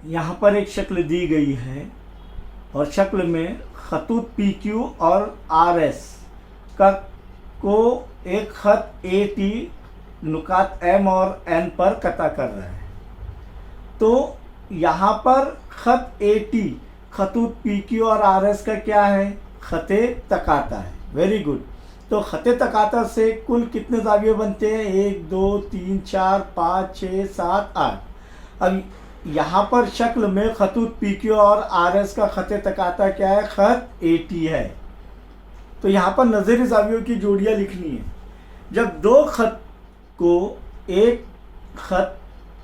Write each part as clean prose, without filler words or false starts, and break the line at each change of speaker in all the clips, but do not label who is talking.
यहाँ पर एक शक्ल दी गई है और शक्ल में खतूत पी क्यू और आर एस का को एक खत ए टी नुकात एम और एन पर कता कर रहा है। तो यहाँ पर खत ए टी खतूत पी क्यू और आर एस का क्या है? खते तकाता है। Very good. तो खते तकाता से कुल कितने जाविये बनते हैं? 1 2 3 4 5 6 7 8। अब यहाँ पर शक्ल में खतूत पी क्यू और आर एस का खते तकाता क्या है? खत ए टी है। तो यहाँ पर नज़री जावियों की जोड़ियाँ लिखनी है। जब दो खत को एक खत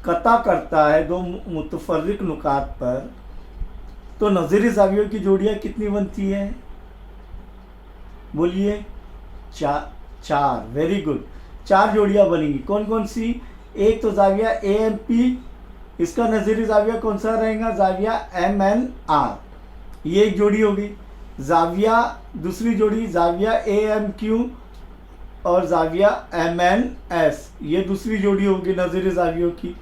कता करता है दो मुतफर्रिक नुकात पर, तो नज़री जावियों की जोड़ियाँ कितनी बनती है? बोलिए। चार। Very good. 4 जोड़ियाँ बनेंगी। कौन कौन सी? एक तो जाविया ए एम पी, इसका नज़री जाविया कौन सा रहेगा? जाविया एम एन आर, ये एक जोड़ी होगी। जाविया दूसरी जोड़ी जाविया ए एम क्यू और जाविया एम एन एस, ये दूसरी जोड़ी होगी नज़री जावियों की।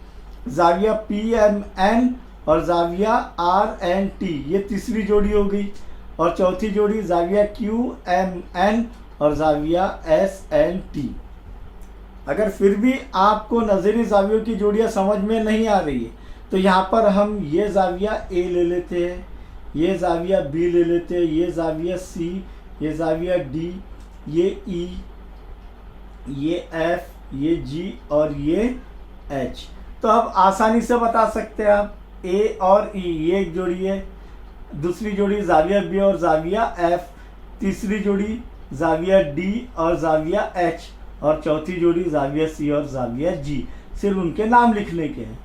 जाविया पी एम एन और जाविया आर एन टी, ये तीसरी जोड़ी हो गई। और चौथी जोड़ी जाविया क्यू एम एन और जाविया एस एन टी। अगर फिर भी आपको नज़री जावियों की जोड़ियाँ समझ में नहीं आ रही है तो यहाँ पर हम ये जाविया ए ले लेते हैं, ये जाविया बी ले लेते हैं, ये जाविया सी, ये जाविया डी, ये ई, ये एफ, ये जी और ये एच। तो अब आसानी से बता सकते हैं आप ए और ई, ये एक जोड़ी है। दूसरी जोड़ी जाविया बी और जाविया एफ, तीसरी जोड़ी जाविया डी और जाविया एच और चौथी जोड़ी जाविया सी और जाविया जी। सिर्फ उनके नाम लिखने के हैं।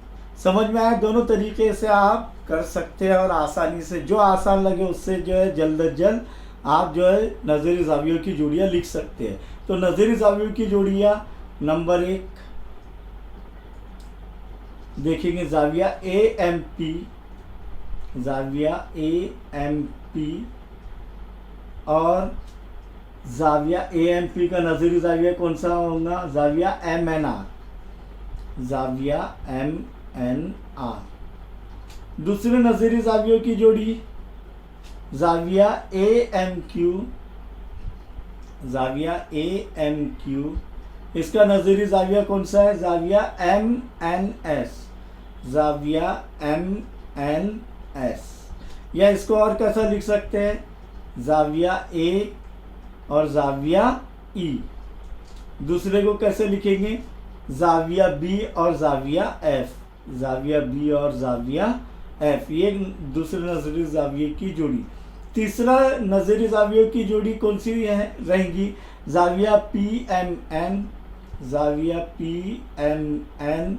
समझ में आए? दोनों तरीके से आप कर सकते हैं और आसानी से, जो आसान लगे उससे जो है जल्द अज जल्द आप जो है नज़री जावियों की जोड़ियाँ लिख सकते हैं। तो नज़री जावियों की जोड़ियाँ नंबर 1 देखेंगे, जाविया ए एम पी, जाविया ए एम पी और जाविया ए एम पी का नज़री जाविया कौन सा होगा? जाविया एम एन आर, जाविया एम एन आर। दूसरे नज़री जावियों की जोड़ी जाविया ए एम क्यू, जाविया ए एम क्यू, इसका नज़री जाविया कौन सा है? जाविया एम एन एस, जाविया एम एन एस। या इसको और कैसा लिख सकते हैं? जाविया ए और जाविया ई। दूसरे को कैसे लिखेंगे? जाविया बी और जाविया एफ, जाविया बी और जाविया एफ, ये दूसरे नज़री जाविये की जोड़ी। तीसरा नज़री जावियों की जोड़ी कौन सी है रहेगी? जाविया पी एम एन, जाविया पी एम एन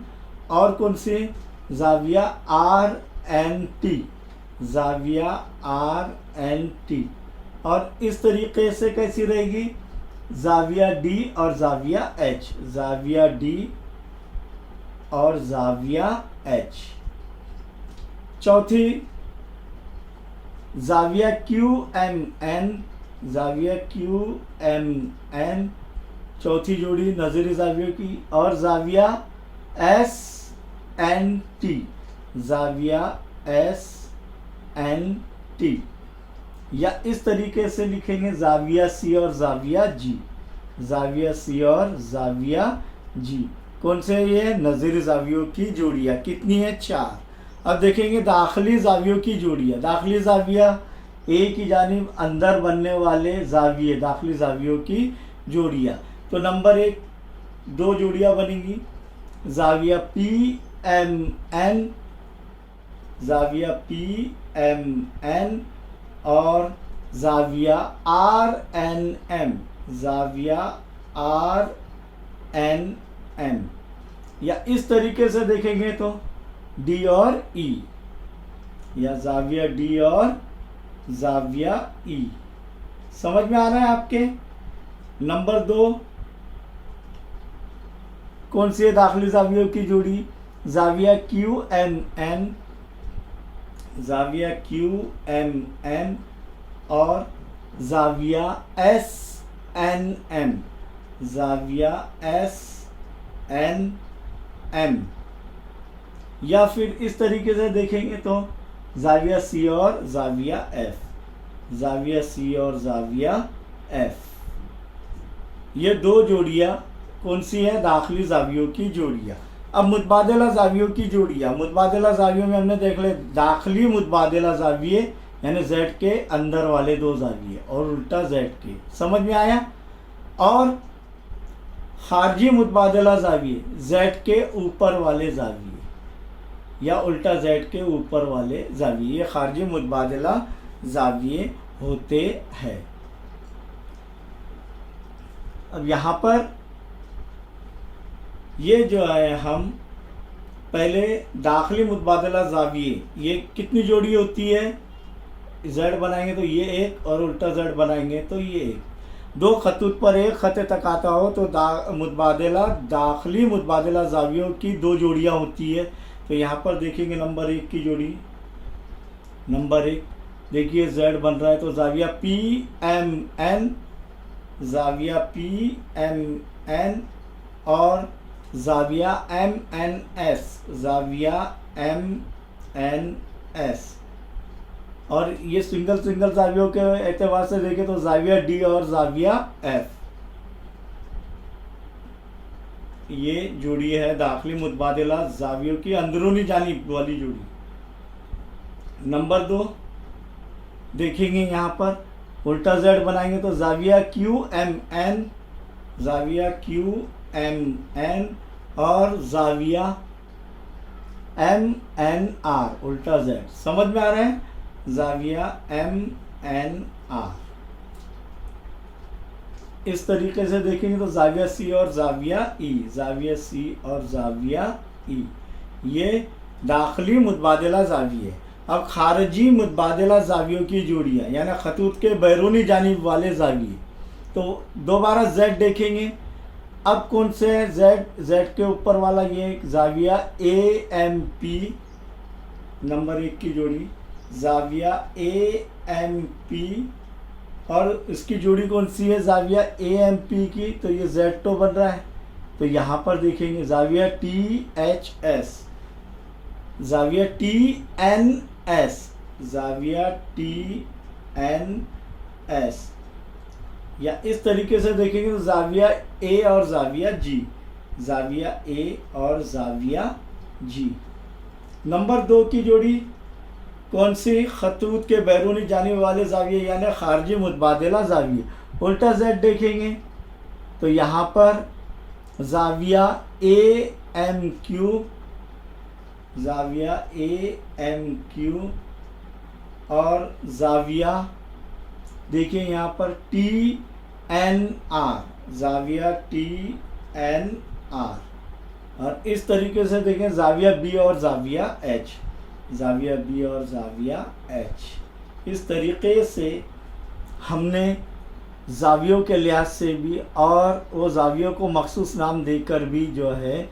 और कौन से? जाविया आर एन टी, जाविया आर एन टी। और इस तरीके से कैसी रहेगी? जाविया डी और जाविया एच, जाविया डी और जाविया एच। चौथी जाविया क्यू एम एन, जाविया क्यू एम एन, चौथी जोड़ी नज़री जावियों की। और जाविया एस एन टी, जाविया एस एन टी। या इस तरीके से लिखेंगे जाविया सी और जाविया जी, जाविया सी और जाविया जी। कौन से? ये नज़री जावियों की जोड़ियाँ कितनी है? 4। अब देखेंगे दाखिली जावियों की जोड़ियाँ। दाखिली जाविया ए की जानिब अंदर बनने वाले जाविये, दाखिली जावियों की जोड़ियाँ। तो नंबर 1 2 जोड़ियाँ बनेंगी, जाविया पी एम एन, जाविया पी एम एन और जाविया आर एन एम, जाविया आर एन एम। या इस तरीके से देखेंगे तो डी और ई, या जाविया डी और जाविया ई। समझ में आ रहा है आपके? नंबर 2 कौन सी है दाखिली जावियों की जोड़ी? जाविया क्यू एम एन, जाविया क्यू एम एन और जाविया एस एन एम, जाविया एस एन एम। या फिर इस तरीके से देखेंगे तो जाविया सी और जाविया एफ, जाविया सी और जाविया एफ, ये दो जोड़ियाँ कौन सी है? दाखिली जावियों की जोड़ियाँ। अब मुतबादिला जावियों की जोड़ियाँ, मुतबादिला जावियों में हमने देख ले दाखिली मुतबादिला जाविये यानी जेड के अंदर वाले दो जाविये और उल्टा जेड के, समझ में आया? और खारजी मुतबादिला जाविये जेड के ऊपर वाले जाविये या उल्टा जेड के ऊपर वाले जाविये, ये खारजी मुतबादिला जाविये होते हैं। अब यहाँ पर ये जो है हम पहले दाखिली मुतबादिला जाविये, ये कितनी जोड़ी होती है? जेड बनाएंगे तो ये एक और उल्टा जेड बनाएंगे तो ये एक। दो खतूत पर एक खत तक आता हो तो दाखिली मुतबादिला जावियों की दो जोड़ियाँ होती है। तो यहाँ पर देखेंगे नंबर एक की जोड़ी, नंबर एक देखिए जेड बन रहा है तो जाविया पी एम एन, जाविया पी एम एन और जाविया एम एन एस, जाविया एम एन एस। और ये सिंगल जावियों के एतबार से देखें तो जाविया डी और जाविया एफ, ये जोड़ी है दाखिली मुतबादिला जावियों की अंदरूनी जानिब वाली जोड़ी। नंबर दो देखेंगे यहाँ पर उल्टा जेड बनाएंगे तो जाविया क्यू एम एन, जाविया क्यू एम एन और जाविया एम एन आर उल्टा जेड, समझ में आ रहा है? जाविया एम एन आर। इस तरीके से देखेंगे तो जाविया सी और जाविया ई, जाविया सी और जाविया ई, ये दाखिली मुतबादिला जाविये। अब खारजी मुतबादिला जावियों की जोड़ियाँ यानी खतूत के बैरूनी जानिब वाले जाविये, तो दोबारा जेड देखेंगे। अब कौन से है? जेड के ऊपर वाला ये जाविया ए एम पी, नंबर एक की जोड़ी जाविया ए एम पी, और इसकी जोड़ी कौन सी है? जाविया ए एम पी की, तो ये जेड तो बन रहा है। तो यहाँ पर देखेंगे जाविया टी एच एस, जाविया टी एन एस, जाविया टी एन एस, या इस तरीके से देखेंगे तो जाविया ए और जाविया जी, जाविया ए और जाविया जी। नंबर दो की जोड़ी कौन सी? खतूत के बैरूनी जाने वाले जाविये यानी खारजी मुतबादिला जाविये। उल्टा जेड देखेंगे तो यहाँ पर जाविया ए एम क्यू, जाविया ए एम क्यू और जाविया देखिए यहाँ पर टी एन आर, जाविया टी एन आर। और इस तरीके से देखें जाविया बी और जाविया एच, जाविया बी और जाविया एच। इस तरीके से हमने जावियों के लिहाज से भी और वो जावियों को मखसूस नाम देकर भी जो है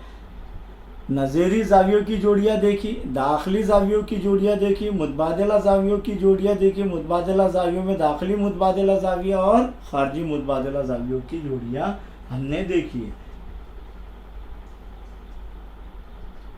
नज़ीरी जावियों की जोड़ियाँ देखी, दाखिली जावियों की जोड़ियाँ देखी, मुतबादिला जावियों की जोड़ियाँ देखी। मुतबादिला जावियों में दाखिली मुतबादिला जाविया और खारजी मुतबादिला जावियों की जोड़ियाँ हमने देखी है।